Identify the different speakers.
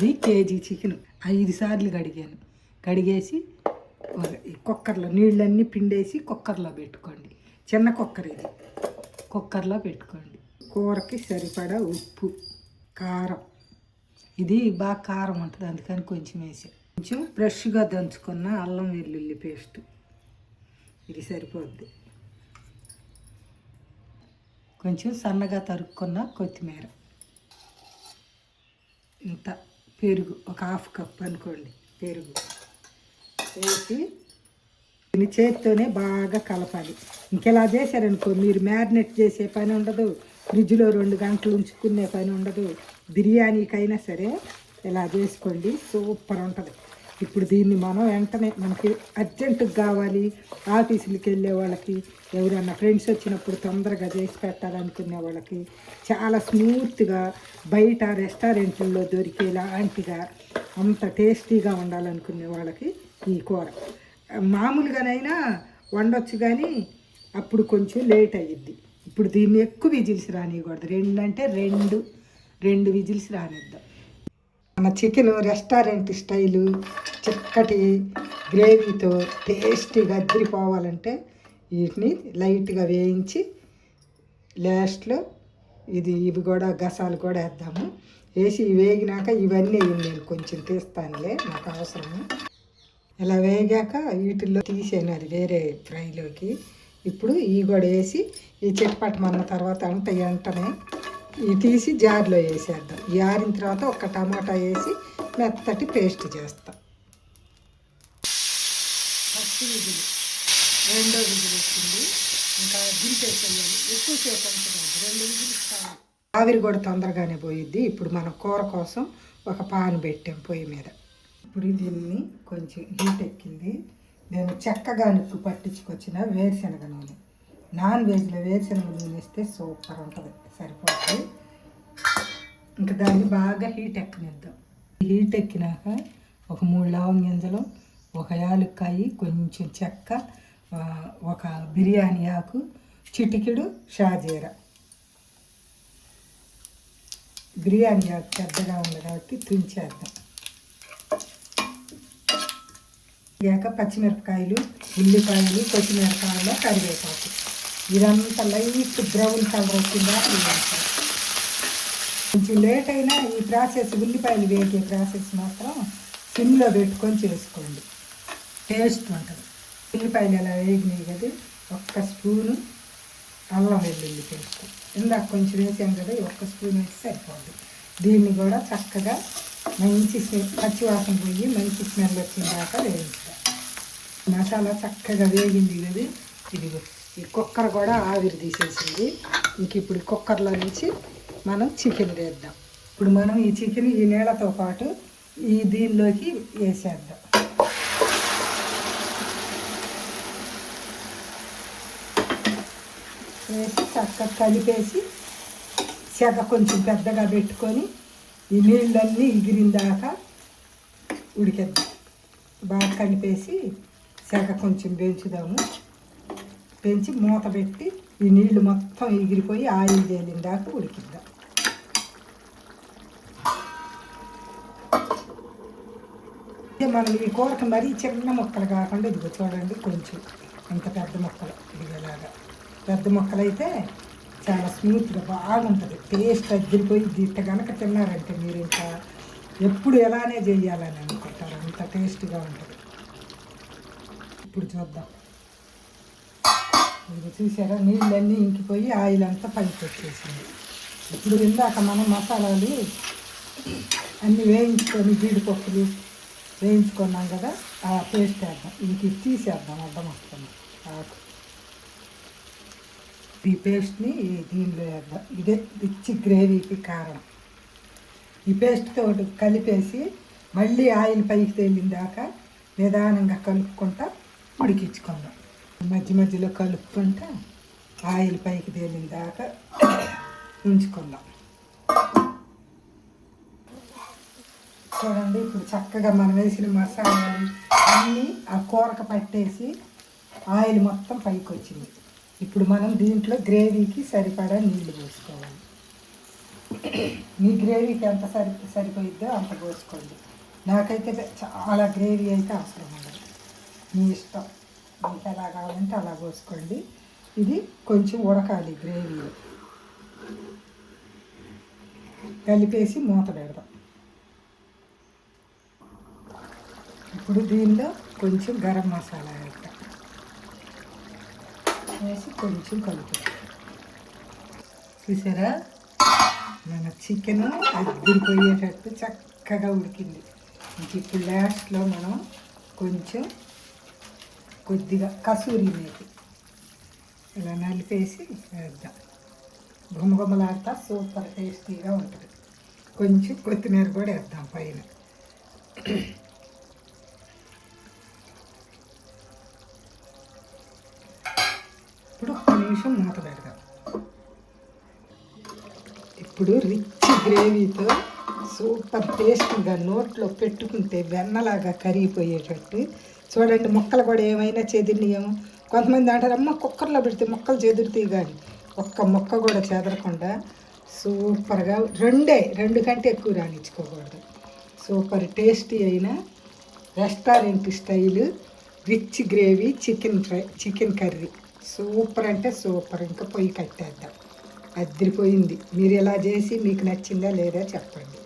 Speaker 1: ఇది KG chicken 5 సార్లు కడిగాను. కడిగేసి కుక్కర్లో నీళ్ళన్నీ పిండేసి కుక్కర్లో పెట్టుకోండి. చిన్న కుక్కర్ ఇది, కుక్కర్లో పెట్టుకోండి. కూరకి సరిపడా ఉప్పు, కారం. ఇది బాగా కారం ఉంటుంది, అందుకని కొంచెం వేసాను. కొంచెం ఫ్రెష్గా దంచుకున్న అల్లం వెల్లుల్లి పేస్ట్, ఇది సరిపోద్ది. కొంచెం సన్నగా తరుక్కున్న కొత్తిమీర, ఇంత పెరుగు, ఒక 1/2 కప్ అనుకోండి పెరుగు వేసి దీన్ని చేతితోనే బాగా కలపాలి. ఇంకెలా చేశారనుకో మీరు మ్యారినేట్ చేసే పని ఉండదు, ఫ్రిడ్జ్లో 2 గంటలు ఉంచుకునే పని ఉండదు. బిర్యానీకైనా సరే ఇలా చేసుకోండి, సూపర్ ఉంటుంది. ఇప్పుడు దీన్ని మనం వెంటనే మనకి అర్జెంటుగా కావాలి, ఆఫీసులకి వెళ్ళే వాళ్ళకి, ఎవరన్నా ఫ్రెండ్స్ వచ్చినప్పుడు తొందరగా చేసి పెట్టాలనుకునే వాళ్ళకి చాలా స్మూత్గా బయట రెస్టారెంట్లలో దొరికేలాంటిగా అంత టేస్టీగా ఉండాలనుకునే వాళ్ళకి ఈ కూర మామూలుగానైనా వండొచ్చు, కానీ అప్పుడు కొంచెం లేట్ అయ్యిద్ది. ఇప్పుడు దీన్ని ఎక్కువ విజిల్స్ రానియకూడదు, 2 అంటే 2 విజిల్స్ రానిద్దాం. మన చికెన్ రెస్టారెంట్ స్టైలు చిక్కటి గ్రేవీతో టేస్టీగా అద్దరిపోవాలంటే వీటిని లైట్గా వేయించి లాస్ట్లో ఇవి కూడా గసాలు కూడా వేద్దాము. వేసి వేగినాక ఇవన్నీ నేను కొంచెం తీస్తానులే, నాకు అవసరము. ఇలా వేగాక వీటిల్లో తీసేను అది వేరే ఫ్రైలోకి. ఇప్పుడు ఇవి కూడా వేసి ఈ చిట్పట్టమన్న తర్వాత వెంటనే ఇవి తీసి జార్లో వేసేద్దాం. ఈ ఆరిన తర్వాత ఒక టమాటా వేసి మెత్తటి పేస్ట్ చేస్తాం. ఫస్ట్ విజిల్, రెండో విజిల్ వచ్చింది, ఇంకా దింపేసేయాలి. ఎక్కువసేపు ఉంటుంది, 2 విజిల్స్ కావాలి. ఆవిరి కూడా తొందరగానే పోయిద్ది. ఇప్పుడు మనం కూర కోసం ఒక పాన్ పెట్టాం పొయ్యి మీద. ఇప్పుడు దీన్ని కొంచెం హీట్ ఎక్కింది. నేను చెక్కగా నిప్పు పట్టించుకొచ్చిన వేరుశనగ నూనె, నాన్ వెజ్లో వేరుశనగ నూనె వేస్తే సూపర్ ఉంటుంది, సరిపోతుంది. ఇంకా దాన్ని బాగా హీట్ ఎక్కనిద్దాం. హీట్ ఎక్కినాక ఒక 3 లవంగ గింజలు, ఒక యాలక్కాయ, కొంచెం చెక్క, ఒక బిర్యానీ ఆకు, చిటికెడు షాజీరా. బిర్యానీ ఆకు పెద్దగా ఉంది కాబట్టి తుంచేద్దాం. ఇక పచ్చిమిరపకాయలు, ఉల్లిపాయలు, కొత్తిమిరపకాయలు, కరివేపాకు, ఇదంతా లైట్ బ్రౌన్ కలర్ వచ్చిందా వేయించాలి. కొంచెం లేట్ అయినా ఈ ప్రాసెస్, ఉల్లిపాయలు వేగే ప్రాసెస్ మాత్రం సిమ్లో పెట్టుకొని చేసుకోండి, టేస్ట్ ఉంటుంది. ఉల్లిపాయలు ఎలా వేగినాయి కదా, 1 స్పూను అల్లం వెల్లుల్లి పేస్ట్, ఇందాక కొంచెం వేసాం కదా, 1 స్పూన్ వేసి సరిపోద్ది. దీన్ని కూడా చక్కగా మంచి పచ్చివాసన పోయి మంచి స్మెల్ వచ్చిన దాకా వేయించాలి. మసాలా చక్కగా వేగింది కదా, ఇదిగో ఈ కుక్కర్ కూడా ఆవిరి తీసేసింది. ఇంక ఇప్పుడు కుక్కర్లో నుంచి మనం చికెన్ వేద్దాం. ఇప్పుడు మనం ఈ చికెన్ ఈ నీళ్ళతో పాటు ఈ దీనిలోకి వేసేద్దాం. వేసి చక్కగా కలిపేసి సెగ కొంచెం పెద్దగా పెట్టుకొని ఈ నీళ్ళన్నీ ఎగిరిందాక ఉడికేద్దాం. బాగా కలిపేసి సెగ కొంచెం పెంచుదాము. పెంచి మూత పెట్టి ఈ నీళ్లు మొత్తం ఎగిరిపోయి ఆయిల్ తేలిందాక ఉడికిద్దాం. మనం ఈ కూరకి మరీ చిన్న ముక్కలు కాకుండా ఇదిగో చూడండి, కొంచెం ఇంత పెద్ద ముక్కలు, ఇదిగోలాగా పెద్ద ముక్కలు అయితే చాలా స్మూత్గా బాగుంటుంది, టేస్ట్ అద్దరిపోయి. ఇట్ట కనుక తిన్నారంటే మీరు ఇంకా ఎప్పుడు ఎలానే చేయాలని అనుకుంటారు, అంత టేస్ట్గా ఉంటుంది. ఇప్పుడు చూద్దాం. ఇది చూసారా, నీళ్ళన్నీ ఇంకిపోయి ఆయిల్ అంతా పైకి వచ్చేసింది. ఇప్పుడు ఇందాక మనం మసాలాలు అన్నీ వేయించుకొని జీడిపప్పులు వేయించుకున్నాం కదా, ఆ పేస్ట్ వేద్దాం. ఇంక తీసేద్దాం, అడ్డం వస్తుంది ఆకు. ఈ పేస్ట్ని దీనిలో వేద్దాం. ఇదే రిచ్ గ్రేవీకి కారణం. ఈ పేస్ట్తో కలిపేసి మళ్ళీ ఆయిల్ పైకి తేలిందాకా నిదానంగా కలుపుకుంటా ఉడికించుకుందాం. మధ్య మధ్యలో కలుపుకుంటా ఆయిల్ పైకి తేలిందాకా ఉంచుకుందాం. చూడండి, ఇప్పుడు చక్కగా మనం వేసిన మసాలాలు అన్నీ ఆ కూరకు పట్టేసి ఆయిల్ మొత్తం పైకి వచ్చింది. ఇప్పుడు మనం దీంట్లో గ్రేవీకి సరిపడా నీళ్లు పోసుకోవాలి. మీ గ్రేవీకి ఎంత సరిపోయిద్దో అంత పోసుకోండి. నాకైతే చాలా గ్రేవీ అయితే అవసరం ఉండదు, మీ ఇష్టం, మీకు ఎలా కావాలంటే అలా పోసుకోండి. ఇది కొంచెం ఉడకాలి, గ్రేవీలో కలిపేసి మూత పెడదాం. ఇప్పుడు దీనిలో కొంచెం గరం మసాలా వేసి కొంచెం కలుపుతాం. చూసారా, మన చికెన్ అద్దరిపోయేటట్టు చక్కగా ఉడికింది. ఇంక ఇప్పుడు లాస్ట్లో మనం కొంచెం కొద్దిగా కసూరి మేతి ఇలా నలిపేసి వేద్దాం. గుమగుమలాడుతా సూపర్ టేస్టీగా ఉంటుంది. కొంచెం కొత్తిమీర కూడా వేద్దాం పైన. ఇప్పుడు ఒక్క నిమిషం మూత పెడదాం. ఇప్పుడు రిచ్ గ్రేవీతో సూపర్ టేస్టీగా నోట్లో పెట్టుకుంటే వెన్నలాగా కరిగిపోయేటట్టు చూడండి. మొక్కలు కూడా ఏమైనా చెదిరినాయేమో, కొంతమంది అంటారు అమ్మ కుక్కర్లో పెడితే మొక్కలు చెదురుతాయి, కానీ ఒక్క మొక్క కూడా చెదరకుండా సూపర్గా రెండు కంటే ఎక్కువ రాణించుకోకూడదు. సూపర్ టేస్టీ అయిన restaurant style rich gravy chicken curry super అంటే సూపర్. ఇంకా పొయ్యి కట్టేద్దాం. అదిరిపోయింది. మీరు ఇలా చేసి మీకు నచ్చిందా లేదా చెప్పండి.